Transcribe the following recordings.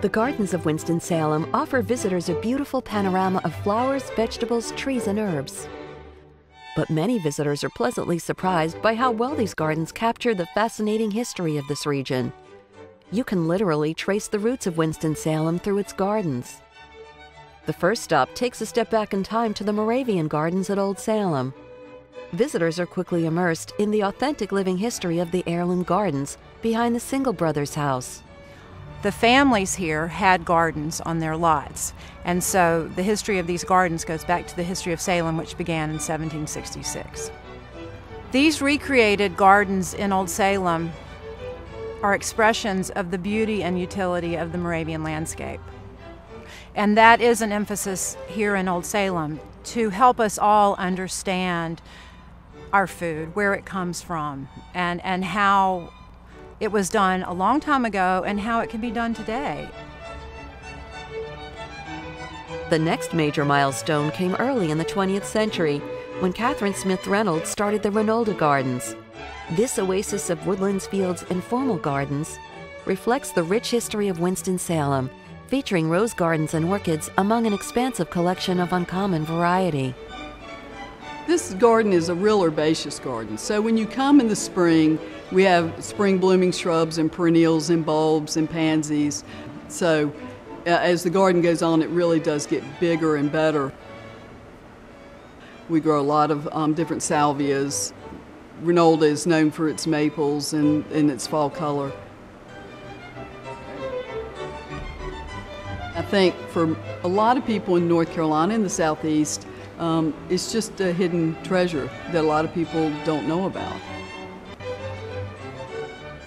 The gardens of Winston-Salem offer visitors a beautiful panorama of flowers, vegetables, trees, and herbs. But many visitors are pleasantly surprised by how well these gardens capture the fascinating history of this region. You can literally trace the roots of Winston-Salem through its gardens. The first stop takes a step back in time to the Moravian Gardens at Old Salem. Visitors are quickly immersed in the authentic living history of the heirloom gardens behind the Single Brothers' house. The families here had gardens on their lots, and so the history of these gardens goes back to the history of Salem, which began in 1766. These recreated gardens in Old Salem are expressions of the beauty and utility of the Moravian landscape. And that is an emphasis here in Old Salem to help us all understand our food, where it comes from, and how it was done a long time ago and how it can be done today. The next major milestone came early in the 20th century when Catherine Smith Reynolds started the Ranolda Gardens. This oasis of woodlands, fields, and formal gardens reflects the rich history of Winston-Salem, featuring rose gardens and orchids among an expansive collection of uncommon variety. This garden is a real herbaceous garden, so when you come in the spring, we have spring blooming shrubs and perennials and bulbs and pansies. So as the garden goes on, it really does get bigger and better. We grow a lot of different salvias. Ranolda is known for its maples and its fall color. I think for a lot of people in North Carolina and the Southeast, it's just a hidden treasure that a lot of people don't know about.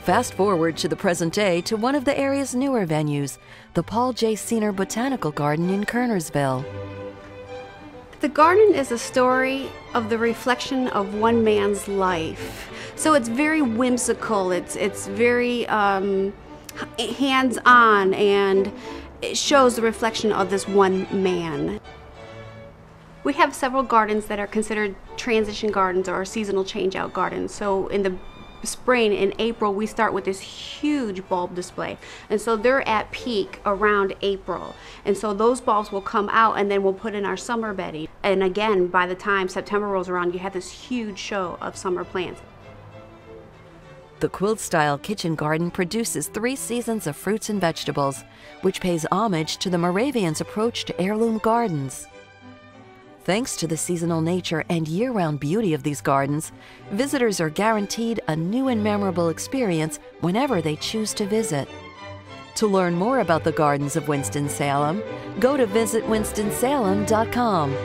Fast forward to the present day to one of the area's newer venues, the Paul J. Sehner Botanical Garden in Kernersville. The garden is a story of the reflection of one man's life. So it's very whimsical, it's very hands-on, and it shows the reflection of this one man. We have several gardens that are considered transition gardens or seasonal change-out gardens. So in the spring, in April, we start with this huge bulb display. And so they're at peak around April. And so those bulbs will come out and then we'll put in our summer bedding. And again, by the time September rolls around, you have this huge show of summer plants. The quilt-style kitchen garden produces 3 seasons of fruits and vegetables, which pays homage to the Moravians' approach to heirloom gardens. Thanks to the seasonal nature and year-round beauty of these gardens, visitors are guaranteed a new and memorable experience whenever they choose to visit. To learn more about the gardens of Winston-Salem, go to visitwinstonsalem.com.